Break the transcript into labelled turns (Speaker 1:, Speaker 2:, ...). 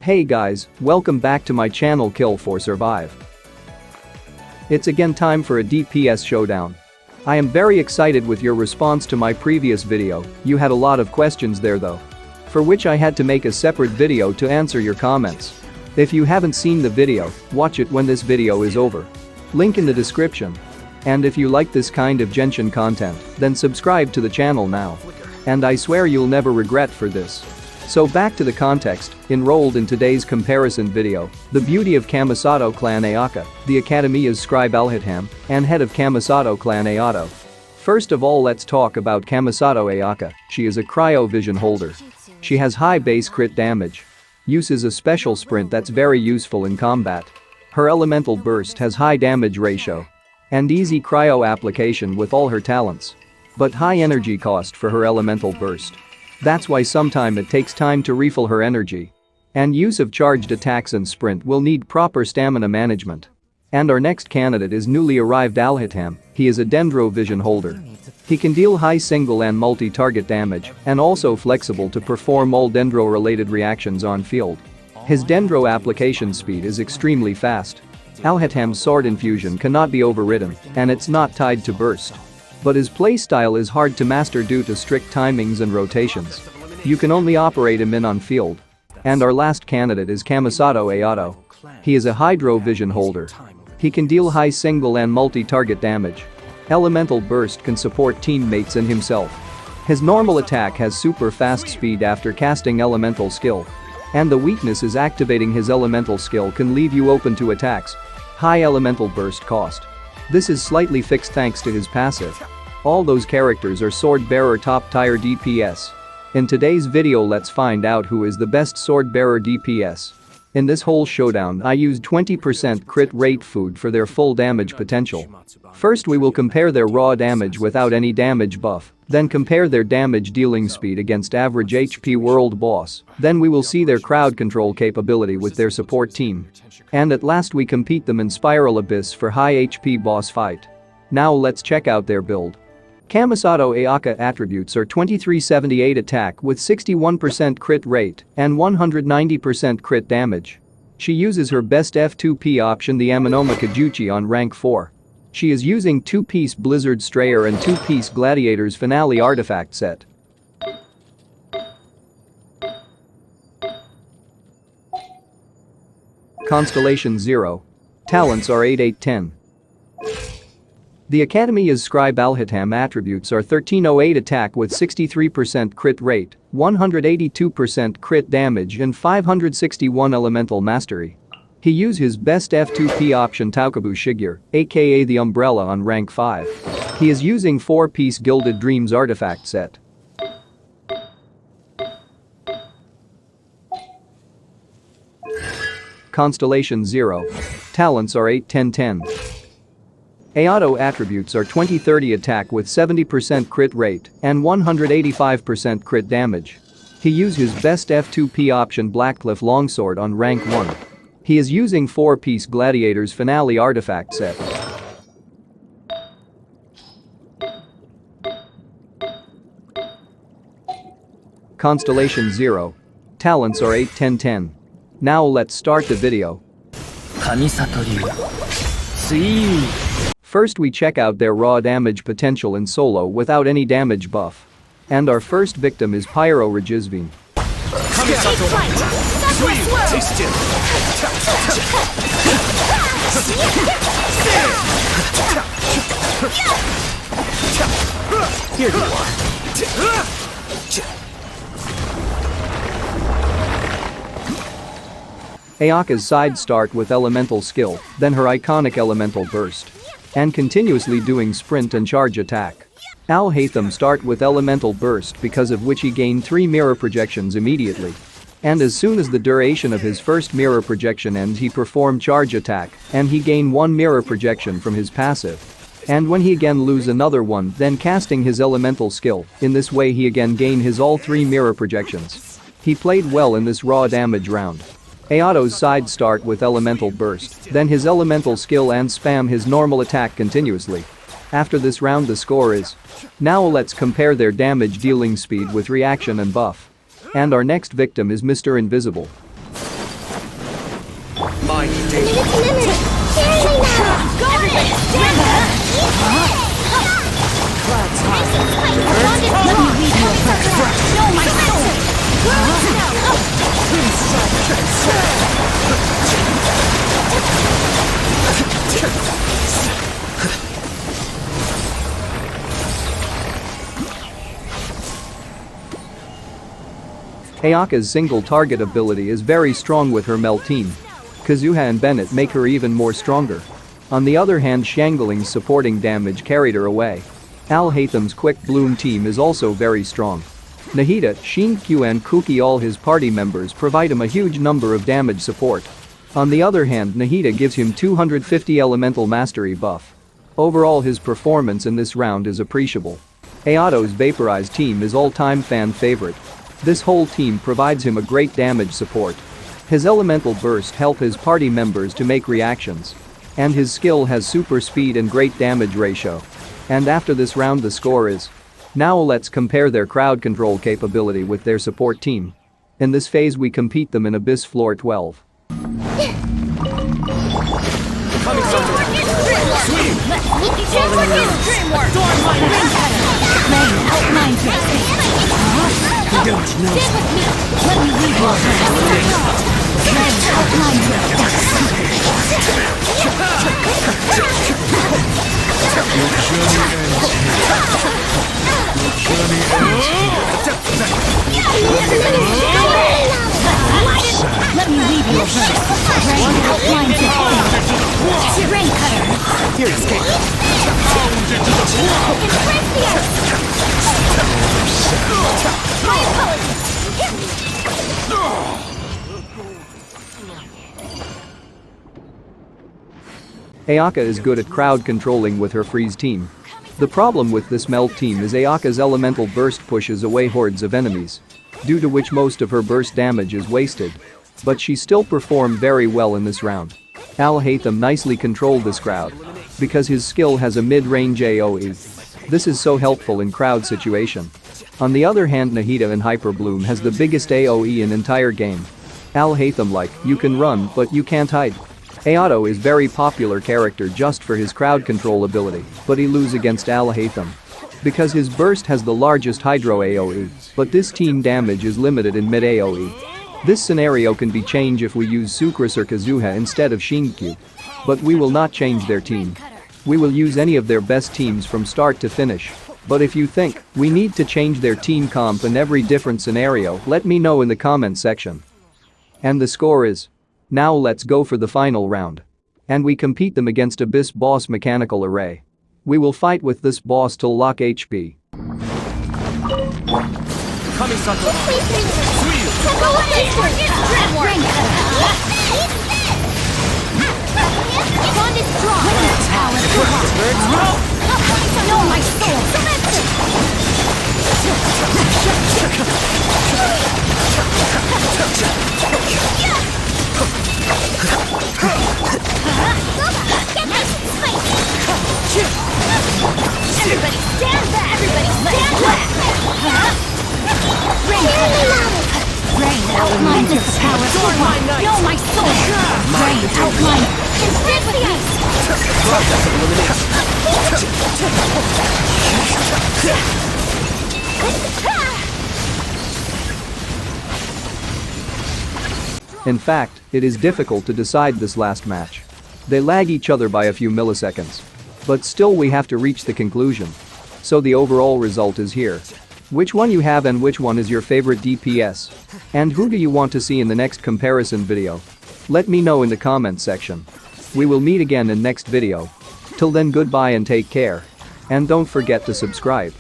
Speaker 1: Hey guys, welcome back to my channel Kill for Survive. It's again time for a DPS showdown. I am very excited with your response to my previous video. You had a lot of questions there though, for which I had to make a separate video to answer your comments. If you haven't seen the video, watch it when this video is over. Link in the description. And if you like this kind of Genshin content, then subscribe to the channel now. And I swear you'll never regret for this. So back to the context, enrolled in today's comparison video, the beauty of Kamisato clan Ayaka, the Academy's scribe Alhaitham, and head of Kamisato clan Ayato. First of all, let's talk about Kamisato Ayaka. She is a cryo vision holder. She has high base crit damage. Uses a special sprint that's very useful in combat. Her elemental burst has high damage ratio and easy cryo application with all her talents. But high energy cost for her elemental burst. That's why sometime it takes time to refill her energy. And use of charged attacks and sprint will need proper stamina management. And our next candidate is newly arrived Alhaitham. He is a dendro vision holder. He can deal high single and multi-target damage and also flexible to perform all dendro-related reactions on field. His dendro application speed is extremely fast. Alhaitham's sword infusion cannot be overridden and it's not tied to burst. But his playstyle is hard to master due to strict timings and rotations. You can only operate him in on field. And our last candidate is Kamisato Ayato. He is a hydro vision holder. He can deal high single and multi-target damage. Elemental burst can support teammates and himself. His normal attack has super fast speed after casting elemental skill. And the weakness is activating his elemental skill can leave you open to attacks. High elemental burst cost. This is slightly fixed thanks to his passive. All those characters are sword bearer top tier DPS. In today's video let's find out who is the best sword bearer DPS. In this whole showdown I used 20% crit rate food for their full damage potential. First we will compare their raw damage without any damage buff, then compare their damage dealing speed against average HP world boss, then we will see their crowd control capability with their support team. And at last we compete them in Spiral Abyss for high HP boss fight. Now let's check out their build. Kamisato Ayaka attributes are 2378 attack with 61% crit rate and 190% crit damage. She uses her best F2P option, the Amanoma Kajuchi, on rank 4. She is using 2-piece Blizzard Strayer and 2-piece Gladiator's Finale artifact set. Constellation 0. Talents are 8-8-10. The Academy's scribe Alhaitham attributes are 1308 attack with 63% crit rate, 182% crit damage and 561 elemental mastery. He used his best F2P option Taukabu Shigeru, aka the Umbrella, on rank 5. He is using 4-piece Gilded Dreams artifact set. Constellation 0. Talents are 8-10-10. Ayato attributes are 2030 attack with 70% crit rate and 185% crit damage. He used his best F2P option Blackcliff Longsword on rank 1. He is using 4-piece Gladiator's Finale artifact set. Constellation 0. Talents are 8-10-10. Now let's start the video. First we check out their raw damage potential in solo without any damage buff. And our first victim is Pyro Regizvine.
Speaker 2: Here you are.
Speaker 1: Ayaka's side start with elemental skill, then her iconic elemental burst. And continuously doing sprint and charge attack. Alhaitham start with elemental burst, because of which he gained 3 mirror projections immediately. And as soon as the duration of his first mirror projection ends he performed charge attack and he gained 1 mirror projection from his passive. And when he again lose another one, then casting his elemental skill, in this way he again gain his all 3 mirror projections. He played well in this raw damage round. Ayato's side start with elemental burst, then his elemental skill and spam his normal attack continuously. After this round the score is. Now let's compare their damage dealing speed with reaction and buff. And our next victim is Mr. Invisible.
Speaker 2: mighty day. Clouds high. Let me read your prayer. Show my soul.
Speaker 1: Ayaka's single target ability is very strong with her Mel team. Kazuha and Bennett make her even more stronger. On the other hand, Shangling's supporting damage carried her away. Alhaitham's quick bloom team is also very strong. Nahida, Shinkyu and Kuki, all his party members, provide him a huge number of damage support. On the other hand, Nahida gives him 250 elemental mastery buff. Overall, his performance in this round is appreciable. Ayato's vaporized team is all-time fan favorite. This whole team provides him a great damage support. His elemental burst help his party members to make reactions. And his skill has super speed and great damage ratio. And after this round the score is. Now let's compare their crowd control capability with their support team. In this phase we compete them in Abyss Floor 12.
Speaker 2: You don't know.
Speaker 3: Let me read your Rain cutter.
Speaker 2: Here, escape.
Speaker 1: Ayaka is good at crowd controlling with her freeze team. The problem with this melt team is Ayaka's elemental burst pushes away hordes of enemies, due to which most of her burst damage is wasted. But she still performed very well in this round. Alhaitham nicely controlled this crowd because his skill has a mid-range AoE. This is so helpful in crowd situation. On the other hand, Nahida in Hyper Bloom has the biggest AoE in entire game. Alhaitham like, you can run but you can't hide. Ayato is very popular character just for his crowd control ability, but he lose against Alhaitham because his burst has the largest Hydro AoE, but this team damage is limited in mid AoE. This scenario can be changed if we use Sucrus or Kazuha instead of Shinkyu. But we will not change their team. We will use any of their best teams from start to finish. But if you think we need to change their team comp in every different scenario, let me know in the comment section. And the score is. Now let's go for the final round. And we compete them against Abyss Boss Mechanical Array. We will fight with this boss till lock HP.
Speaker 3: Everybody stand back! Everybody stand back! Rain outline this power. Feel my soul. Rain outline. Stand with me.
Speaker 1: In fact, it is difficult to decide this last match. They lag each other by a few milliseconds. But still we have to reach the conclusion. So the overall result is here. Which one you have and which one is your favorite DPS? And who do you want to see in the next comparison video? Let me know in the comment section. We will meet again in next video. Till then, goodbye and take care. And don't forget to subscribe.